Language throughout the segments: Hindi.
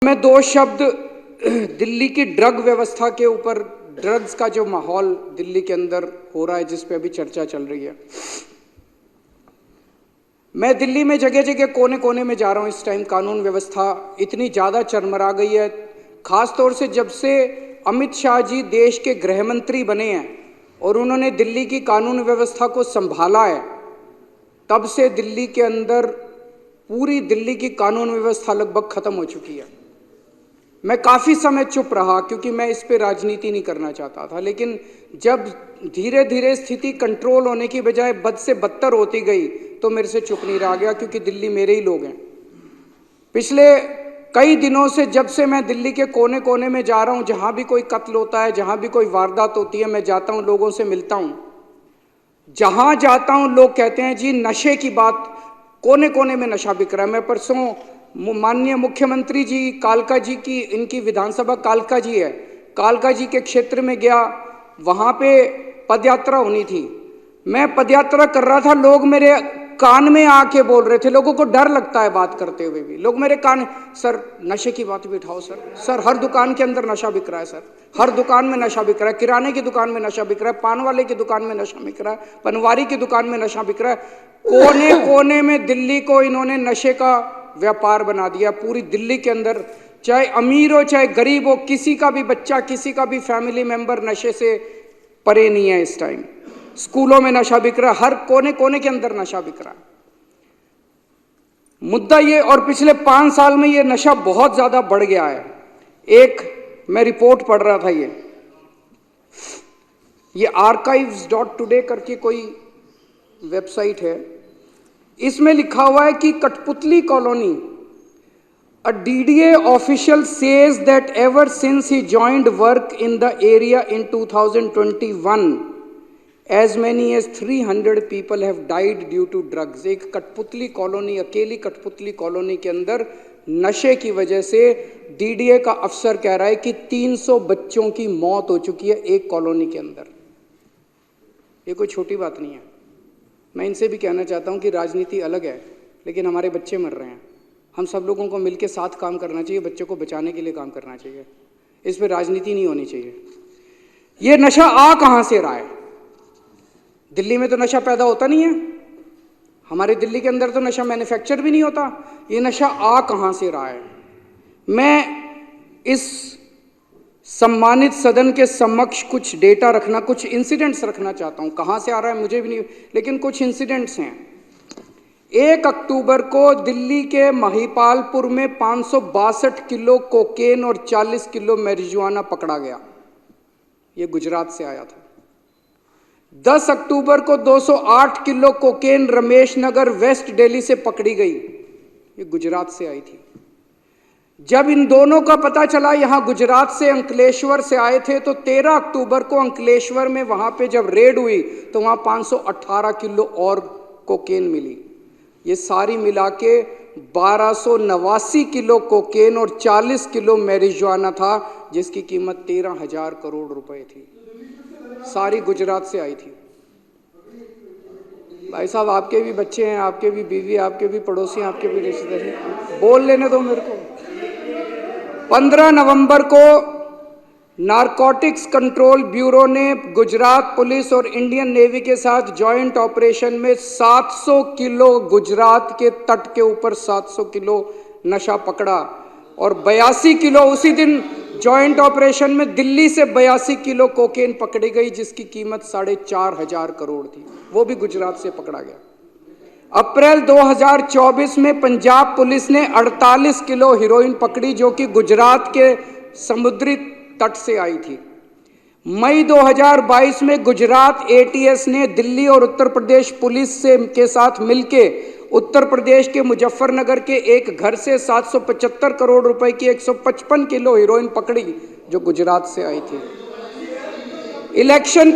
मैं दो शब्द दिल्ली की ड्रग व्यवस्था के ऊपर, ड्रग्स का जो माहौल दिल्ली के अंदर हो रहा है जिस पे अभी चर्चा चल रही है। मैं दिल्ली में जगह जगह कोने कोने में जा रहा हूँ। इस टाइम कानून व्यवस्था इतनी ज़्यादा चरमरा गई है, खास तौर से जब से अमित शाह जी देश के गृह मंत्री बने हैं और उन्होंने दिल्ली की कानून व्यवस्था को संभाला है, तब से दिल्ली के अंदर पूरी दिल्ली की कानून व्यवस्था लगभग खत्म हो चुकी है। मैं काफ़ी समय चुप रहा क्योंकि मैं इस पे राजनीति नहीं करना चाहता था, लेकिन जब धीरे धीरे स्थिति कंट्रोल होने की बजाय बद से बदतर होती गई तो मेरे से चुप नहीं रहा गया, क्योंकि दिल्ली मेरे ही लोग हैं। पिछले कई दिनों से जब से मैं दिल्ली के कोने कोने में जा रहा हूँ, जहाँ भी कोई कत्ल होता है, जहाँ भी कोई वारदात होती है, मैं जाता हूँ, लोगों से मिलता हूँ। जहाँ जाता हूँ लोग कहते हैं जी नशे की बात, कोने कोने में नशा बिक रहा है। मैं परसों माननीय मुख्यमंत्री जी कालका जी की, इनकी विधानसभा कालका जी है, कालका जी के क्षेत्र में गया, वहाँ पे पदयात्रा होनी थी। मैं पदयात्रा कर रहा था, लोग मेरे कान में आके बोल रहे थे, लोगों को डर लगता है बात करते हुए भी, लोग मेरे कान, सर नशे की बात भी उठाओ सर हर दुकान के अंदर नशा बिक रहा है सर, हर दुकान में नशा बिक रहा है, किराने की दुकान में नशा बिक रहा है, पान वाले की दुकान में नशा बिक रहा है, पनवारी की दुकान में नशा बिक रहा है। कोने कोने में दिल्ली को इन्होंने नशे का व्यापार बना दिया। पूरी दिल्ली के अंदर चाहे अमीर हो चाहे गरीब हो, किसी का भी बच्चा, किसी का भी फैमिली मेंबर नशे से परे नहीं है। इस टाइम स्कूलों में नशा बिक रहा है, हर कोने कोने के अंदर नशा बिक रहा है। मुद्दा ये, और पिछले 5 साल में ये नशा बहुत ज्यादा बढ़ गया है। एक मैं रिपोर्ट पढ़ रहा था, ये archives.today करके कोई वेबसाइट है, इसमें लिखा हुआ है कि कठपुतली colony, a DDA official says that ever since he joined work in the area in 2021, as many as 300 people have died due to drugs। एक कठपुतली कॉलोनी, अकेली कठपुतली कॉलोनी के अंदर नशे की वजह से DDA का अफसर कह रहा है कि 300 बच्चों की मौत हो चुकी है एक कॉलोनी के अंदर। ये कोई छोटी बात नहीं है। मैं इनसे भी कहना चाहता हूं कि राजनीति अलग है, लेकिन हमारे बच्चे मर रहे हैं। हम सब लोगों को मिलकर साथ काम करना चाहिए, बच्चों को बचाने के लिए काम करना चाहिए। इस पर राजनीति नहीं होनी चाहिए। ये नशा आ कहां से रहा है? दिल्ली में तो नशा पैदा होता नहीं है, हमारे दिल्ली के अंदर तो नशा मैन्युफैक्चर भी नहीं होता। ये नशा आ कहां से रहा है? मैं इस सम्मानित सदन के समक्ष कुछ डेटा रखना, कुछ इंसिडेंट्स रखना चाहता हूं। कहां से आ रहा है मुझे भी नहीं, लेकिन कुछ इंसिडेंट्स हैं। 1 अक्टूबर को दिल्ली के महिपालपुर में 562 किलो कोकेन और 40 किलो मैरिजुआना पकड़ा गया। ये गुजरात से आया था। 10 अक्टूबर को 208 kilo cocaine Ramesh Nagar waste Delhi से पकड़ी गई। ये गुजरात से आई थी। जब इन दोनों का पता चला, यहां गुजरात से अंकलेश्वर से आए थे, तो 13 अक्टूबर को अंकलेश्वर में वहां पे जब रेड हुई तो वहां 518 किलो और कोकेन मिली। ये सारी मिला के 1289 किलो कोकेन और 40 किलो मैरिजुआना था, जिसकी कीमत 13,000 करोड़ रुपए थी। सारी गुजरात से आई थी। भाई साहब, आपके भी बच्चे हैं, आपके भी बीवी, आपके भी पड़ोसी, आपके भी रिश्तेदार हैं, बोल लेने दो मेरे को। 15 नवंबर को नारकोटिक्स कंट्रोल ब्यूरो ने गुजरात पुलिस और इंडियन नेवी के साथ जॉइंट ऑपरेशन में 700 किलो गुजरात के तट के ऊपर 700 किलो नशा पकड़ा, और 82 किलो उसी दिन जॉइंट ऑपरेशन में दिल्ली से 82 किलो कोकेन पकड़ी गई, जिसकी कीमत 4,500 करोड़ थी। वो भी गुजरात से पकड़ा गया। अप्रैल 2024 में पंजाब पुलिस ने 48 किलो हीरोइन पकड़ी, जो कि गुजरात के समुद्री तट से आई थी। मई 2022 में गुजरात ATS ने दिल्ली और उत्तर प्रदेश पुलिस के साथ मिलके उत्तर प्रदेश के मुजफ्फरनगर के एक घर से 775 करोड़ रुपए की 155 किलो हीरोइन पकड़ी, जो गुजरात से आई थी। इलेक्शन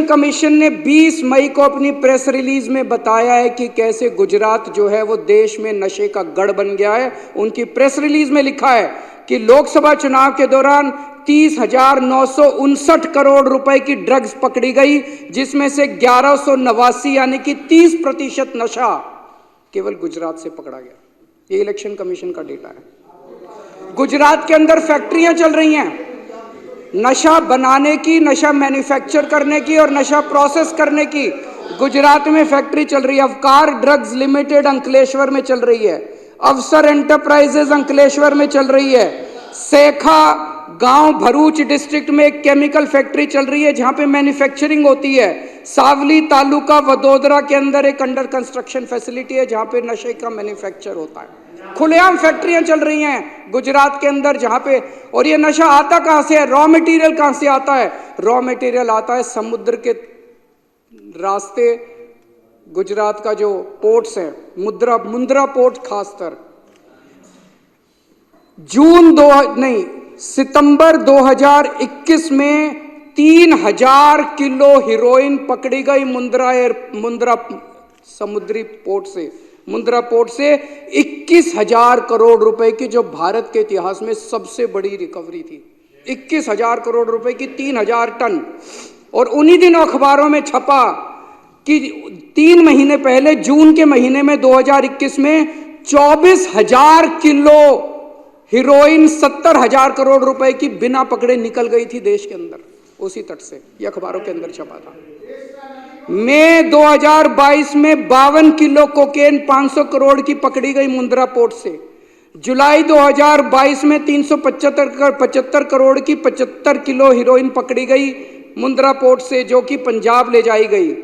कमीशन ने 20 मई को अपनी प्रेस रिलीज में बताया है कि कैसे गुजरात जो है वो देश में नशे का गढ़ बन गया है। उनकी प्रेस रिलीज में लिखा है कि लोकसभा चुनाव के दौरान 30,959 करोड़ रुपए की ड्रग्स पकड़ी गई, जिसमें से 1189 यानी कि 30% नशा केवल गुजरात से पकड़ा गया। ये इलेक्शन कमीशन का डेटा है। गुजरात के अंदर फैक्ट्रियां चल रही हैं नशा बनाने की, नशा मैन्युफैक्चर करने की और नशा प्रोसेस करने की। गुजरात में फैक्ट्री चल रही है। अवकार ड्रग्स लिमिटेड अंकलेश्वर में चल रही है। अवसर एंटरप्राइजेज अंकलेश्वर में चल रही है। सेखा गांव भरूच डिस्ट्रिक्ट में एक केमिकल फैक्ट्री चल रही है जहां पे मैन्युफैक्चरिंग होती है। सावली तालुका वडोदरा के अंदर एक अंडर कंस्ट्रक्शन फैसिलिटी है जहां पे नशे का मैन्युफैक्चर होता है। खुलेआम फैक्ट्रियां चल रही हैं गुजरात के अंदर जहां पे। और ये नशा आता कहां से है? रॉ मटेरियल कहां से आता है? रॉ मटेरियल आता है समुद्र के रास्ते। गुजरात का जो पोर्ट्स है, मुंद्रा पोर्ट खासकर, सितंबर 2021 में 3000 किलो हीरोइन पकड़ी गई मुंद्रा समुद्री पोर्ट से। मुंद्रा पोर्ट से 21,000 करोड़ रुपए की, जो भारत के इतिहास में सबसे बड़ी रिकवरी थी। 21,000 करोड़ रुपए की 3,000 टन। और उन्हीं दिनों अखबारों में छपा कि 3 महीने पहले जून के महीने में 2021 में 24,000 किलो हीरोइन 70,000 करोड़ रुपए की बिना पकड़े निकल गई थी देश के अंदर, उसी तट से। ये अखबारों के अंदर छपा था। मई 2022 में 52 किलो कोकेन 500 करोड़ की पकड़ी गई मुंद्रा पोर्ट से। जुलाई 2022 में 375 करोड़ की 75 किलो हीरोइन पकड़ी गई मुंद्रा पोर्ट से, जो कि पंजाब ले जाई गई।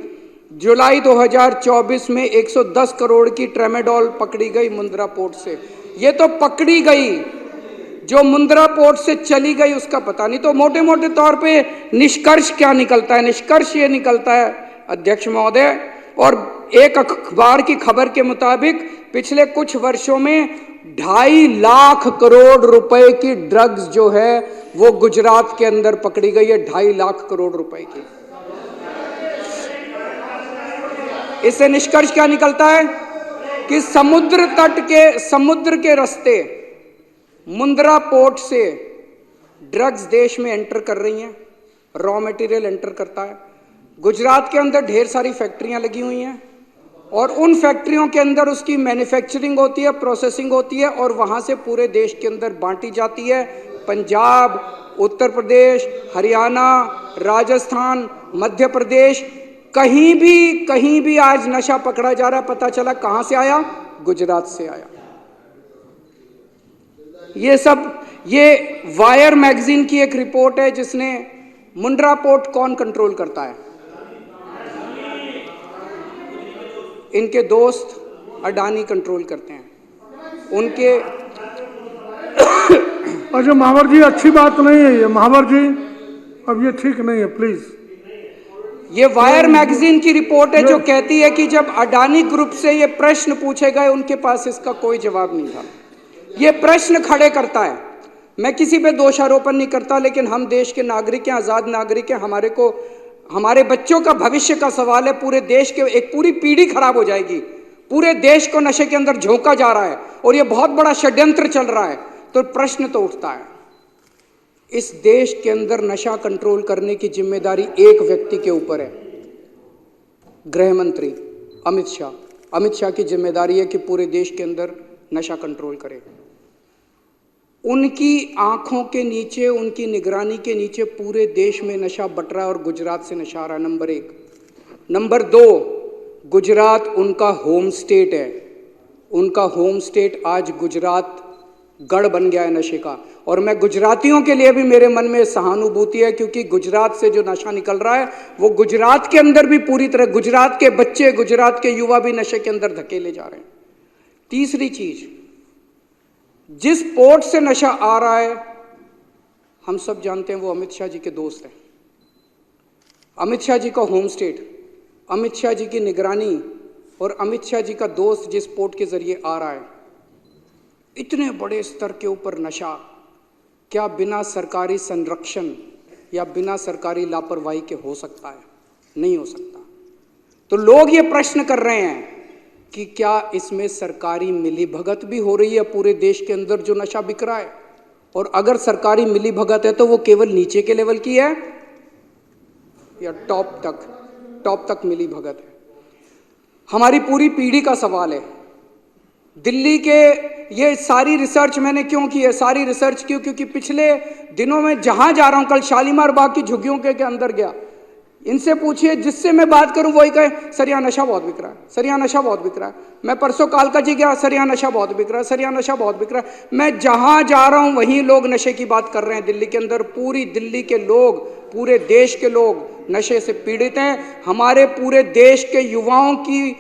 जुलाई 2024 में 110 करोड़ की ट्रेमेडोल पकड़ी गई मुंद्रा पोर्ट से। ये तो पकड़ी गई, जो मुंद्रा पोर्ट से चली गई उसका पता नहीं। तो मोटे मोटे तौर पे निष्कर्ष क्या निकलता है? निष्कर्ष ये निकलता है अध्यक्ष महोदय, और एक अखबार की खबर के मुताबिक पिछले कुछ वर्षों में 2.5 लाख करोड़ रुपए की ड्रग्स जो है वो गुजरात के अंदर पकड़ी गई है। 2.5 लाख करोड़ रुपए की। इससे निष्कर्ष क्या निकलता है कि समुद्र के रास्ते मुंद्रा पोर्ट से ड्रग्स देश में एंटर कर रही हैं, रॉ मटेरियल एंटर करता है। गुजरात के अंदर ढेर सारी फैक्ट्रियां लगी हुई हैं और उन फैक्ट्रियों के अंदर उसकी मैन्युफैक्चरिंग होती है, प्रोसेसिंग होती है और वहां से पूरे देश के अंदर बांटी जाती है। पंजाब, उत्तर प्रदेश, हरियाणा, राजस्थान, मध्य प्रदेश, कहीं भी आज नशा पकड़ा जा रहा है। पता चला कहां से आया? गुजरात से आया। ये वायर मैगजीन की एक रिपोर्ट है जिसने मुंद्रा पोर्ट कौन कंट्रोल करता है? इनके दोस्त अडानी कंट्रोल करते हैं। उनके अच्छा महावर जी, अच्छी बात नहीं है ये महावर जी, अब ये ठीक नहीं है, प्लीज। ये वायर मैगजीन की रिपोर्ट है जो कहती है कि जब अडानी ग्रुप से ये प्रश्न पूछे गए उनके पास इसका कोई जवाब नहीं था। ये प्रश्न खड़े करता है। मैं किसी पे दोषारोपण नहीं करता, लेकिन हम देश के नागरिक हैं, आजाद नागरिक हैं। हमारे बच्चों का भविष्य का सवाल है। पूरे देश के एक पूरी पीढ़ी खराब हो जाएगी। पूरे देश को नशे के अंदर झोंका जा रहा है और ये बहुत बड़ा षड्यंत्र चल रहा है। तो प्रश्न तो उठता है, इस देश के अंदर नशा कंट्रोल करने की जिम्मेदारी एक व्यक्ति के ऊपर है, गृह मंत्री अमित शाह। अमित शाह की जिम्मेदारी है कि पूरे देश के अंदर नशा कंट्रोल करे। उनकी आंखों के नीचे, उनकी निगरानी के नीचे पूरे देश में नशा बट रहा है और गुजरात से नशा आ रहा है। नंबर 1। नंबर 2, गुजरात उनका होम स्टेट है। उनका होम स्टेट आज गुजरात गढ़ बन गया है नशे का। और मैं गुजरातियों के लिए भी मेरे मन में सहानुभूति है, क्योंकि गुजरात से जो नशा निकल रहा है वो गुजरात के अंदर भी पूरी तरह, गुजरात के बच्चे, गुजरात के युवा भी नशे के अंदर धकेले जा रहे हैं। तीसरी चीज, जिस पोर्ट से नशा आ रहा है हम सब जानते हैं, वो अमित शाह जी के दोस्त हैं। अमित शाह जी का होम स्टेट, अमित शाह जी की निगरानी और अमित शाह जी का दोस्त जिस पोर्ट के जरिए आ रहा है, इतने बड़े स्तर के ऊपर नशा क्या बिना सरकारी संरक्षण या बिना सरकारी लापरवाही के हो सकता है? नहीं हो सकता। तो लोग ये प्रश्न कर रहे हैं कि क्या इसमें सरकारी मिलीभगत भी हो रही है पूरे देश के अंदर जो नशा बिक रहा है? और अगर सरकारी मिलीभगत है तो वो केवल नीचे के लेवल की है या टॉप तक मिलीभगत है? हमारी पूरी पीढ़ी का सवाल है। दिल्ली के, ये सारी रिसर्च मैंने क्यों की है, सारी रिसर्च क्यों, क्योंकि पिछले दिनों में जहां जा रहा हूं, कल शालीमार बाग की झुग्गियों के अंदर गया, इनसे पूछिए, जिससे मैं बात करूं वही कहे सर यहाँ नशा बहुत बिक रहा है, सर यहाँ नशा बहुत बिक रहा है। मैं परसों कालका जी गया, सर यहाँ नशा बहुत बिक रहा है, सर यहाँ नशा बहुत बिक रहा है। मैं जहां जा रहा हूं वहीं लोग नशे की बात कर रहे हैं। दिल्ली के अंदर पूरी दिल्ली के लोग, पूरे देश के लोग नशे से पीड़ित हैं। हमारे पूरे देश के युवाओं की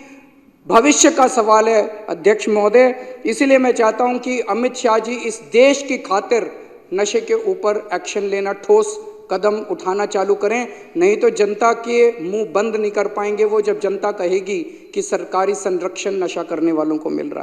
भविष्य का सवाल है अध्यक्ष महोदय। इसीलिए मैं चाहता हूं कि अमित शाह जी इस देश की खातिर नशे के ऊपर एक्शन लेना, ठोस कदम उठाना चालू करें, नहीं तो जनता के मुंह बंद नहीं कर पाएंगे वो, जब जनता कहेगी कि सरकारी संरक्षण नशा करने वालों को मिल रहा है।